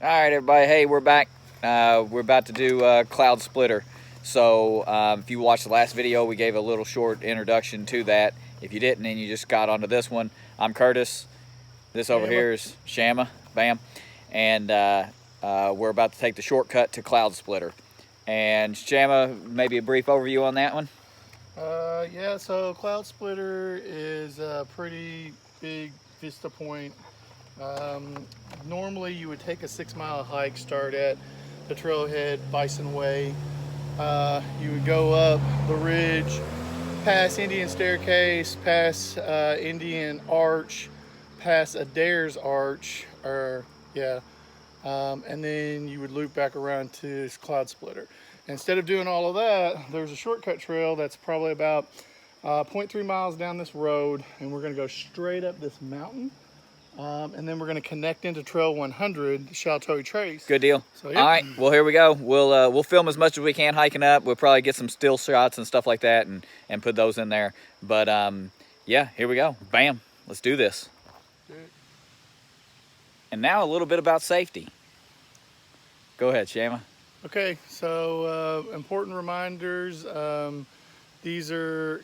All right, everybody. Hey, we're back. We're about to do Cloud Splitter. So if you watched the last video, we gave a little short introduction to that. If you didn't and you just got onto this one, I'm Curtis. This over here is Shama. Bam. And we're about to take the shortcut to Cloud Splitter. And Shama, maybe a brief overview on that one? Yeah, so Cloud Splitter is a pretty big vista point. Normally you would take a 6 mile hike, start at the trailhead, Bison Way. You would go up the ridge, past Indian Staircase, past Indian Arch, past Adair's Arch, and then you would loop back around to Cloud Splitter. Instead of doing all of that, there's a shortcut trail that's probably about 0.3 miles down this road, and we're going to go straight up this mountain, and then we're going to connect into Trail 100, the Chateau Trace. Good deal. So, yep. All right, well, here we go. We'll film as much as we can hiking up. We'll probably get some still shots and stuff like that and put those in there. But yeah, here we go. Bam. Let's do this. And now a little bit about safety. Go ahead, Shama. Okay, so important reminders. These are,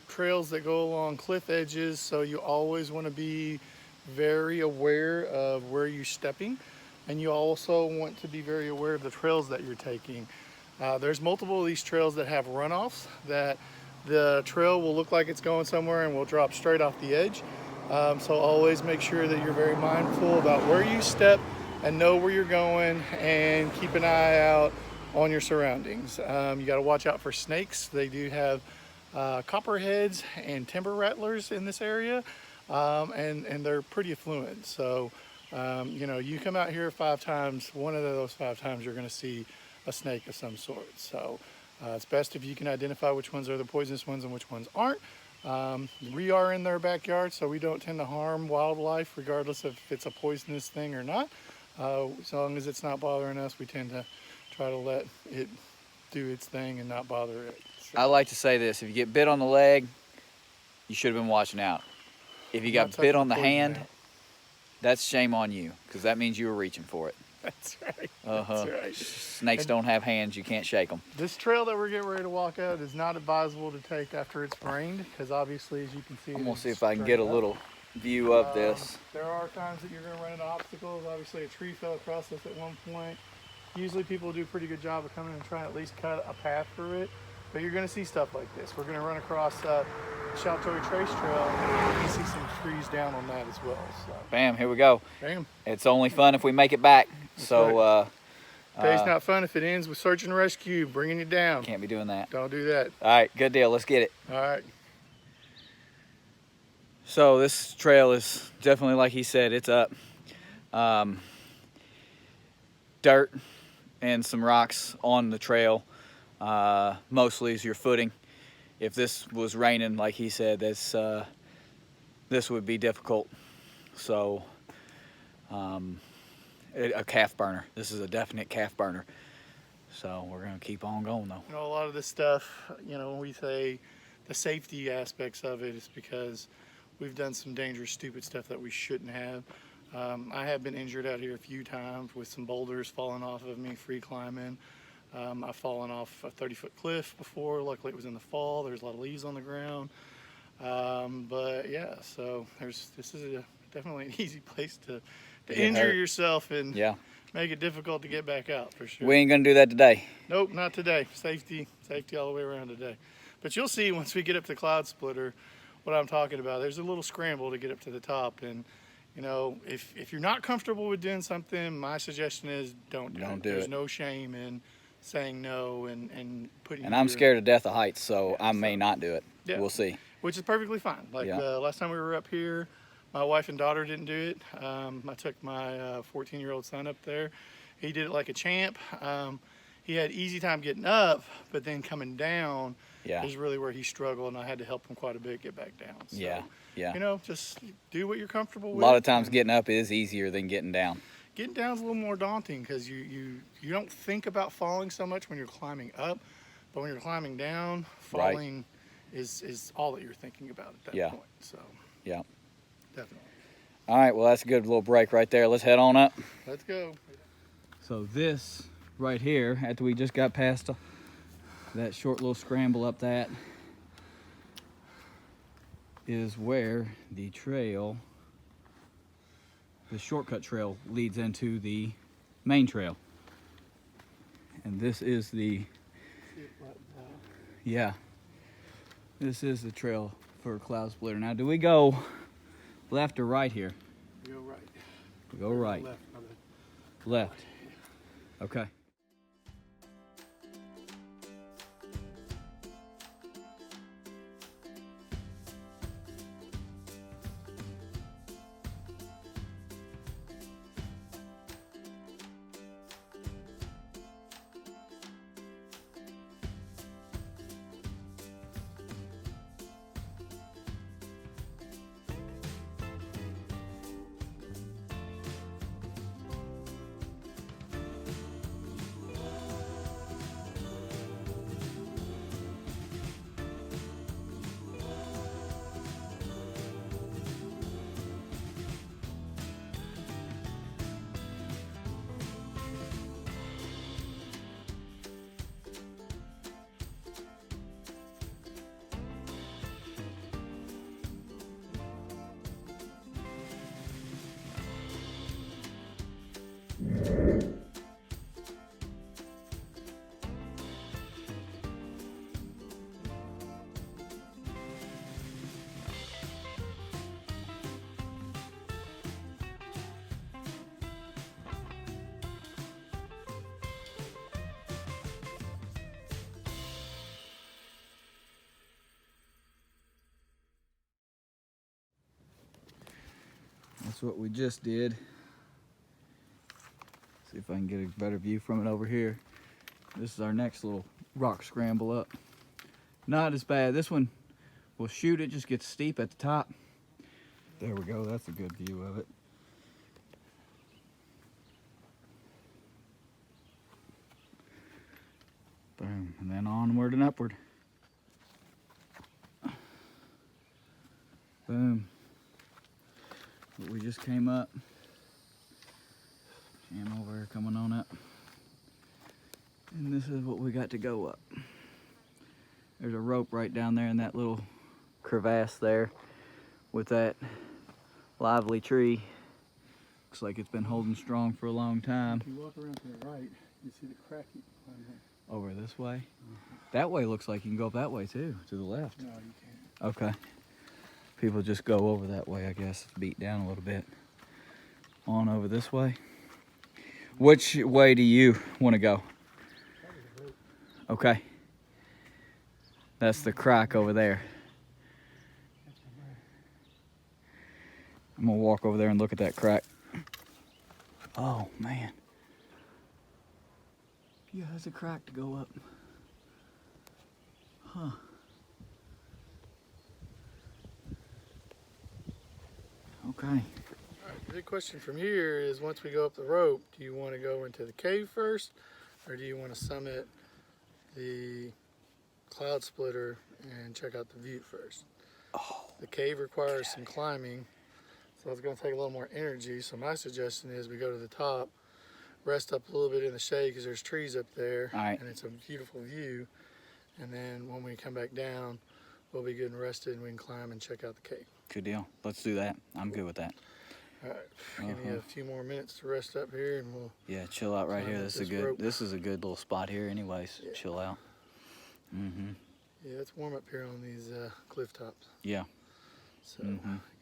trails that go along cliff edges, so you always want to be very aware of where you're stepping, and you also want to be very aware of the trails that you're taking. There's multiple of these trails that have runoffs that the trail will look like it's going somewhere and will drop straight off the edge. So always make sure that you're very mindful about where you step and know where you're going, and keep an eye out on your surroundings. You got to watch out for snakes. They do have copperheads and timber rattlers in this area, and they're pretty affluent. So you come out here 5 times, one of those 5 times you're going to see a snake of some sort. So it's best if you can identify which ones are the poisonous ones and which ones aren't. We are in their backyard, so we don't tend to harm wildlife regardless if it's a poisonous thing or not. As long as it's not bothering us, we tend to try to let it do its thing and not bother it. So, I like to say this: if you get bit on the leg, you should have been watching out. If you got bit on the hand, that's shame on you, because that means you were reaching for it. That's right. Uh-huh. That's right. Snakes don't have hands; you can't shake them. This trail that we're getting ready to walk out is not advisable to take after it's rained, because obviously, as you can see, I'm gonna see if I can get a little view of this. There are times that you're going to run into obstacles. Obviously, a tree fell across us at one point. Usually people do a pretty good job of coming and trying to at least cut a path through it, but you're going to see stuff like this. We're going to run across the Chateau Trace Trail, and you can see some trees down on that as well. So. Bam, here we go. Bam. It's only fun if we make it back. So day's not fun if it ends with search and rescue, bringing you down. Can't be doing that. Don't do that. All right, good deal. Let's get it. All right. So this trail is definitely, like he said, it's up. Dirt and some rocks on the trail. Mostly is your footing. If this was raining, like he said, this would be difficult. So a calf burner. This is a definite calf burner. So we're gonna keep on going though. A lot of this stuff, when we say the safety aspects of it, is because we've done some dangerous, stupid stuff that we shouldn't have. I have been injured out here a few times with some boulders falling off of me, free climbing. I've fallen off a 30-foot cliff before. Luckily it was in the fall. There's a lot of leaves on the ground. But yeah, so this is definitely an easy place to injure yourself and make it difficult to get back out, for sure. We ain't gonna do that today. Nope, not today. Safety all the way around today. But you'll see once we get up to Cloud Splitter what I'm talking about. There's a little scramble to get up to the top, and if you're not comfortable with doing something, my suggestion is don't do it. There's no shame in saying no and putting. And I'm scared to death of heights, so I may not do it. Yeah. We'll see. Which is perfectly fine. Like last time we were up here, my wife and daughter didn't do it. I took my 14-year-old son up there. He did it like a champ. He had easy time getting up, but then coming down is really where he struggled, and I had to help him quite a bit get back down. So, just do what you're comfortable with. A lot of times getting up is easier than getting down. Getting down is a little more daunting because you don't think about falling so much when you're climbing up, but when you're climbing down, falling is all that you're thinking about at that point. So definitely. All right, well, that's a good little break right there. Let's head on up. Let's go. So this right here, after we just got past that short little scramble up that, is where the trail, the shortcut trail, leads into the main trail. And this is the, yeah, this is the trail for Cloud Splitter. Now, do we go left or right here? Go right. We go right. Left. Left. Okay. That's what we just did. See if I can get a better view from it over here. This is our next little rock scramble up. Not as bad. This one will shoot, it just gets steep at the top. There we go, that's a good view of it. Boom, and then onward and upward. Boom. But we just came up. And over here coming on up. And this is what we got to go up. There's a rope right down there in that little crevasse there with that lively tree. Looks like it's been holding strong for a long time. If you walk around to the right, you see the crack behind there. Over this way? That way looks like you can go up that way too, to the left. No, you can't. Okay. People just go over that way, I guess. It's beat down a little bit. On over this way. Which way do you want to go? Okay. That's the crack over there. I'm gonna walk over there and look at that crack. Oh man. Yeah, there's a crack to go up. Huh. Okay. All right, the big question from here is, once we go up the rope, do you want to go into the cave first, or do you want to summit the Cloud Splitter and check out the view first? Oh, the cave requires some climbing, so it's going to take a little more energy. So my suggestion is we go to the top, rest up a little bit in the shade because there's trees up there, right. And it's a beautiful view. And then when we come back down, we'll be good and rested, and we can climb and check out the cave. Good deal. Let's do that. I'm good with that. All right, give me a few more minutes to rest up here, and we'll. Yeah, chill out right here. This is a good. rope. This is a good little spot here, anyways. Yeah. Chill out. Yeah, it's warm up here on these cliff tops. Yeah. So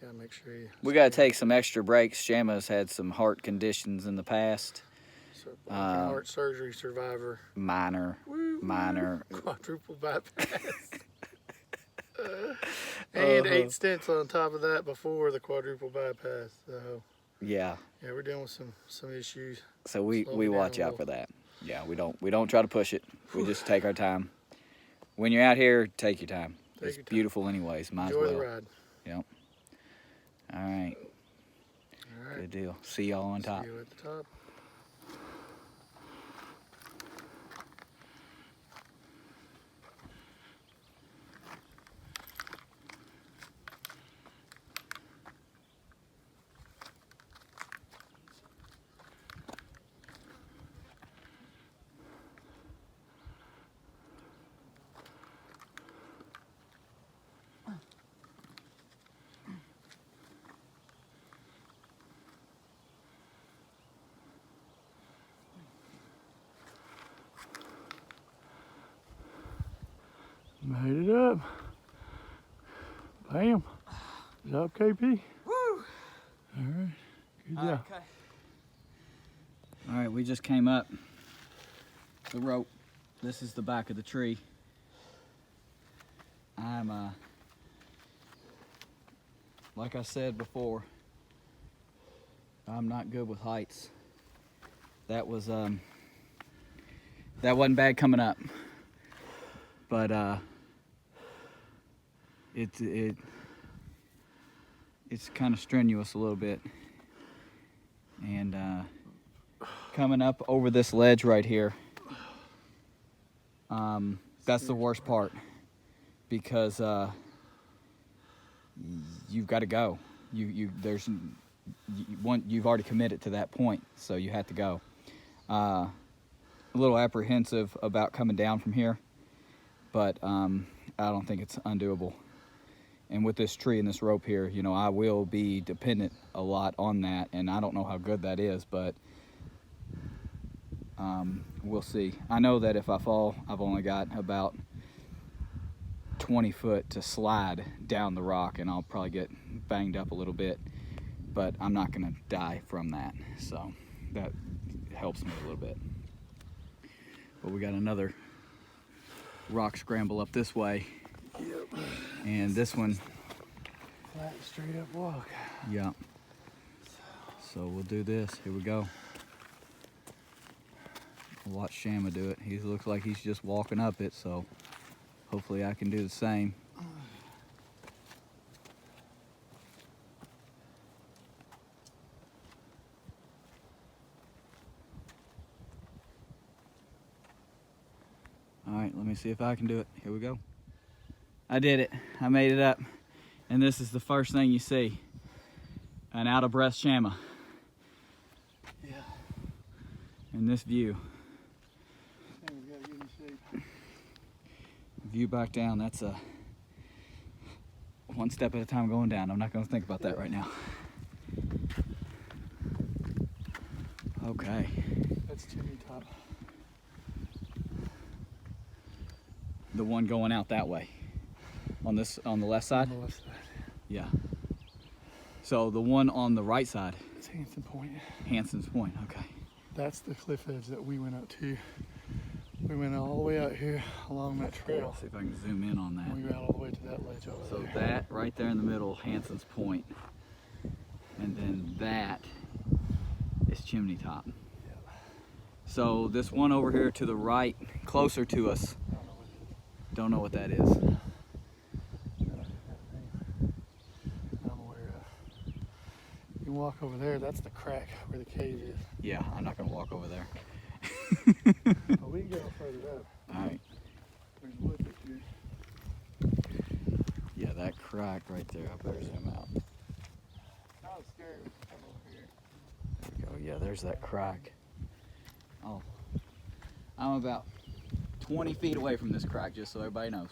gotta make sure you. We gotta take some extra breaks. Shama's had some heart conditions in the past. So, heart surgery survivor. Minor. Quadruple bypass. And 8 stents on top of that before the quadruple bypass. So yeah, we're dealing with some issues. So we watch out for that. Yeah, we don't try to push it. We just take our time. When you're out here, take your time. It's beautiful anyways. Might Enjoy as well. the ride. Yep. All right. Good deal. See y'all on top. See you at the top. Made it up. Bam. Good job, KP. Woo! All right. Good job. Okay. All right, we just came up the rope. This is the back of the tree. I'm like I said before, I'm not good with heights. That was that wasn't bad coming up, but it's kind of strenuous a little bit, and coming up over this ledge right here, that's the worst part, because you've got to go. You've already committed to that point, so you have to go. A little apprehensive about coming down from here, but I don't think it's undoable. And with this tree and this rope here, you know, I will be dependent a lot on that, and I don't know how good that is, but we'll see. I know that if I fall, I've only got about 20 foot to slide down the rock, and I'll probably get banged up a little bit, but I'm not gonna die from that, so that helps me a little bit. But we got another rock scramble up this way. Yep. And this one, Flat, straight up walk. yeah. So we'll do this. Here we go. We'll watch Shama do it. He looks like he's just walking up it, so hopefully I can do the same. All right, let me see if I can do it. Here we go. I did it. I made it up. And this is the first thing you see. An out of breath Shama. Yeah. In this view. And we gotta get in shape. View back down, that's a one step at a time going down. I'm not gonna think about that right now. Okay. That's chimney top. The one going out that way. On the left side? On the left side. Yeah. So the one on the right side, It's Hanson Point. Hanson's Point, okay. That's the cliff edge that we went up to. We went all the way out here along that trail. Let's see if I can zoom in on that. We got all the way to that ledge over So there. that right there in the middle, Hanson's Point. And then that is Chimney Top. So this one over here to the right, closer to us, don't know what that is. I'm aware of. You can walk over there, that's the crack where the cave is. Yeah, I'm not gonna walk over there. But we can go further up. All right. There's wood up here. Yeah, that crack right there, I better zoom out. I was scared to come over here. There we go, yeah, there's that crack. Oh, I'm about 20 feet away from this crack, just so everybody knows.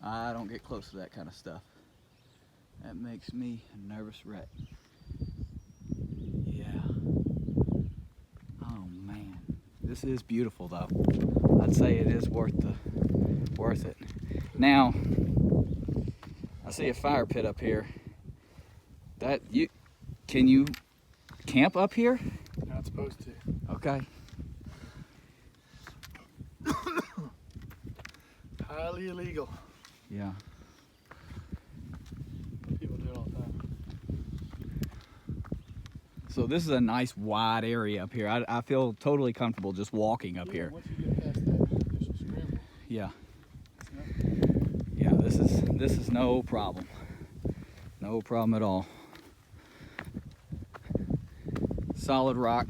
I don't get close to that kind of stuff. That makes me a nervous wreck. Yeah. Oh man, this is beautiful though. I'd say it is worth it. Now, I see a fire pit up here. Can you camp up here? Not supposed to. Okay. Highly illegal. Yeah. People do it all the time. So this is a nice wide area up here. I feel totally comfortable just walking up Yeah, here. once you get past that initial scramble, Yeah. it's nothing. Yeah, this is no problem. No problem at all. Solid rock.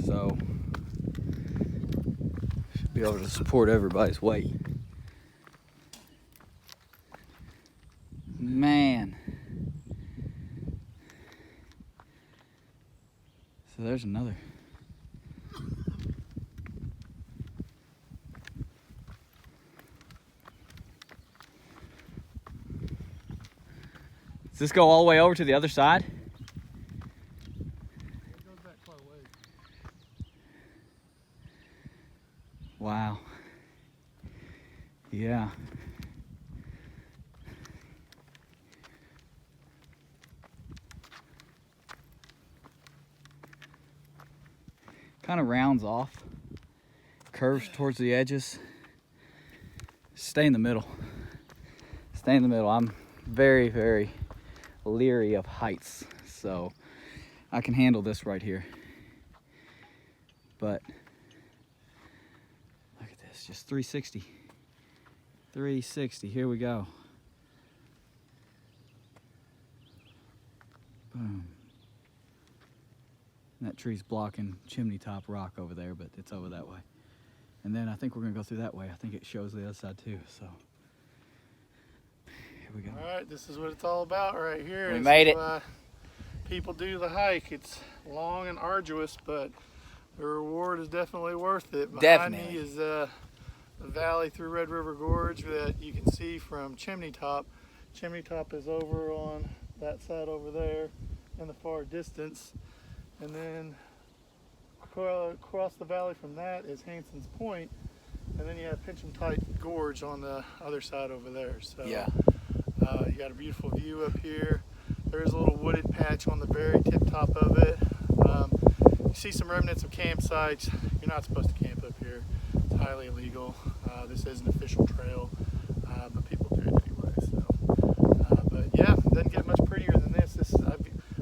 So should be able to support everybody's weight. Man. So there's another. Does this go all the way over to the other side? It goes back quite a ways. Wow. Yeah. Kind of rounds off, curves towards the edges. Stay in the middle. Stay in the middle. I'm very, very leery of heights, so I can handle this right here. But look at this, just 360. 360, here we go. Boom. And that tree's blocking Chimney Top Rock over there, but it's over that way. And then I think we're gonna go through that way. I think it shows the other side too, so. Here we go. All right, this is what it's all about right here. We made it. People do the hike. It's long and arduous, but the reward is definitely worth it. Behind me is the valley through Red River Gorge that you can see from Chimney Top. Chimney Top is over on that side over there in the far distance. And then across the valley from that is Hanson's Point. And then you have Pincham-Tight Gorge on the other side over there. So yeah. You got a beautiful view up here. There's a little wooded patch on the very tip top of it. You see some remnants of campsites. You're not supposed to camp up here. It's highly illegal. This is an official trail, but people do it anyway. So, but yeah, it doesn't get much prettier than this.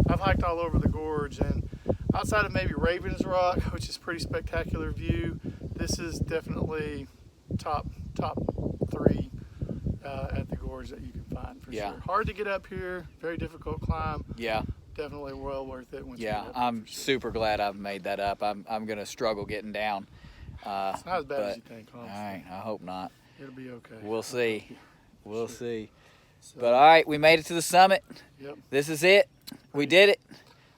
I've hiked all over the gorge, and outside of maybe Ravens Rock, which is a pretty spectacular view, this is definitely top 3 at the gorge that you can find for sure. Hard to get up here, very difficult climb. Yeah. Definitely well worth it. Once yeah, you get up I'm sure. super glad I've made that up. I'm gonna struggle getting down. It's not as bad as you think, honestly. All right, I hope not. It'll be okay. We'll see. We'll Sure. see. So, But all right, we made it to the summit. Yep. This is it. We did it.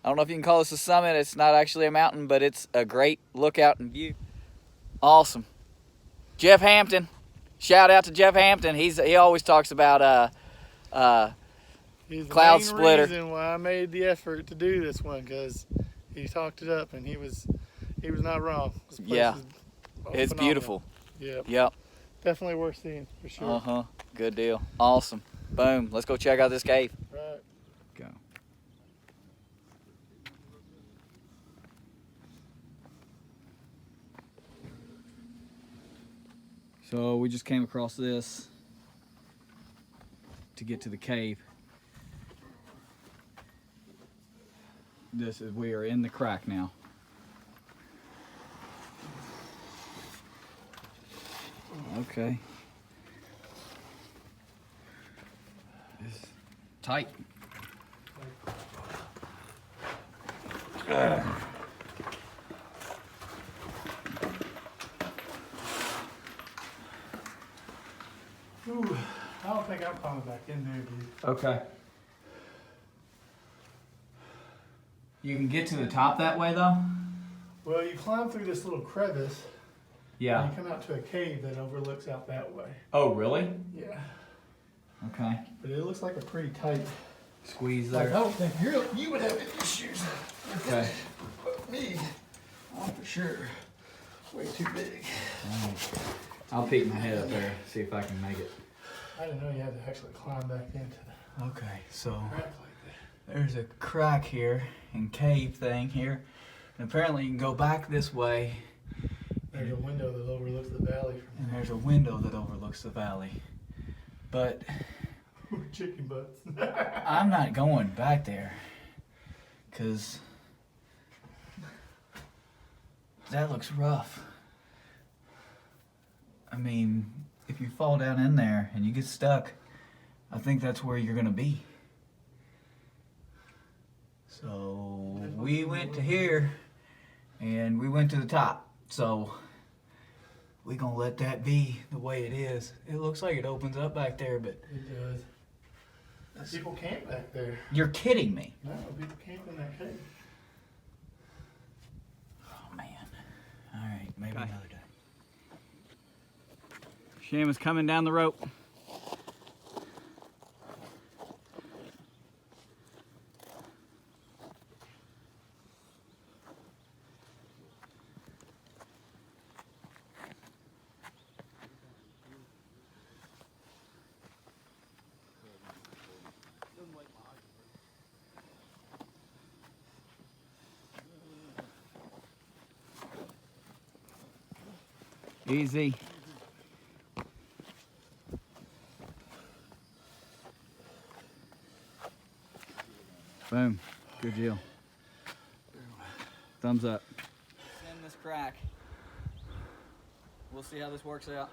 I don't know if you can call this a summit. It's not actually a mountain, but it's a great lookout and view. Awesome. Jeff Hampton. Shout out to Jeff Hampton. He always talks about He's the Cloud main Splitter. reason why I made the effort to do this one, because he talked it up and he was not wrong. This place Yeah. is It's phenomenal. beautiful. Yep. Yep. Definitely worth seeing for sure. Uh-huh. Good deal. Awesome. Boom. Let's go check out this cave. Right. Go. So we just came across this to get to the cave. We are in the crack now. Okay. It's tight. Ooh, I don't think I'm coming back in there, dude. Okay. You can get to the top that way though? Well, you climb through this little crevice. Yeah. And you come out to a cave that overlooks out that way. Oh, really? Yeah. Okay. But it looks like a pretty tight. Squeeze Like, I there. don't think you would have any issues. Okay. But me, I'm for sure way too big. I'll peek my head up there, see if I can make it. I didn't know you had to actually climb back into the Okay, so crack like that. there's a crack here and cave thing here. And apparently you can go back this way. There's a window that overlooks the valley And there's a window that overlooks the valley. But from chicken butts. I'm not going back there. Because that looks rough. I mean, if you fall down in there and you get stuck, I think that's where you're gonna be. So we went to here and we went to the top. So we're gonna let that be the way it is. It looks like it opens up back there, but It does. People camp back there. you're kidding me. No, people camp in that cave. Oh man. All right, maybe another day. Shaman's coming down the rope. Easy. Boom. Good deal. Thumbs up. Send this crack. We'll see how this works out.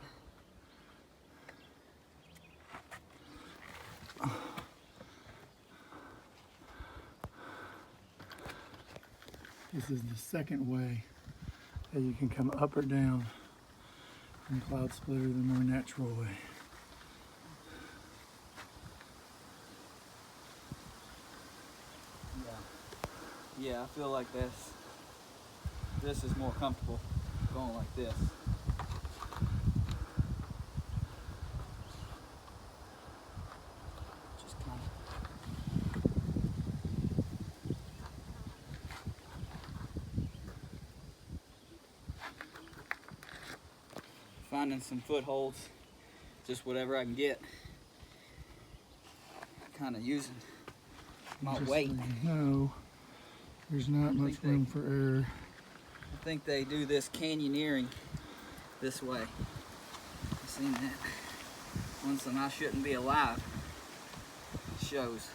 This is the second way that you can come up or down from Cloud Splitter, the more natural way. Yeah, I feel like this is more comfortable going like this. Just kind of finding some footholds, just whatever I can get. Kind of using my weight. No, there's not much room for error. I think they do this canyoneering this way. I've seen that. Once and I shouldn't be alive. It shows.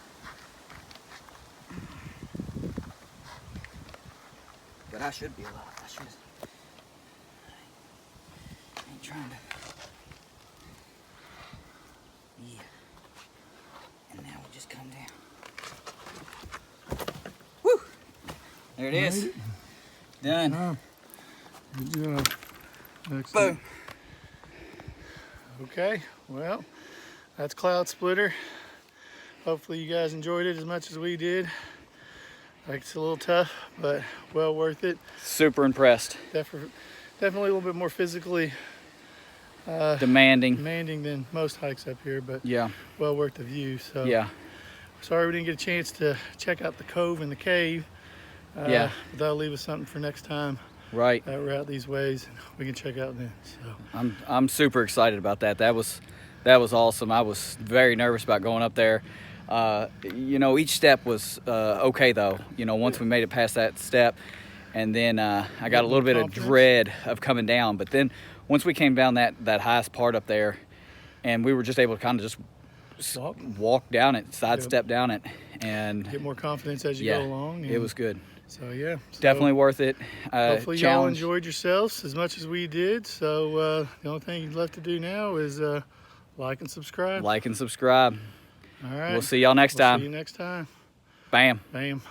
But I should be alive. I should. I ain't trying to. Yeah. And now we just come down. Woo! There it is. Right. Done. Oh, good job. Excellent. Boom. Okay, well, that's Cloud Splitter. Hopefully you guys enjoyed it as much as we did. Like, it's a little tough, but well worth it. Super impressed. Definitely a little bit more physically Demanding. than most hikes up here, but Yeah. well worth the view. So Yeah. sorry we didn't get a chance to check out the cove and the cave. Yeah. But that'll leave us something for next time Right. that we're out these ways and we can check out then. So I'm super excited about that. That was awesome. I was very nervous about going up there. You know, each step was okay though. You know, once we made it past that step, and then I got a little bit of dread of coming down. But then once we came down that highest part up there, and we were just able to kind of just walk down it, sidestep down it, and get more confidence as you go along. It was good. So yeah, Definitely worth it. Hopefully y'all enjoyed yourselves as much as we did. So the only thing left to do now is like and subscribe. Like and subscribe. All right. We'll see y'all next time. See you next time. Bam. Bam.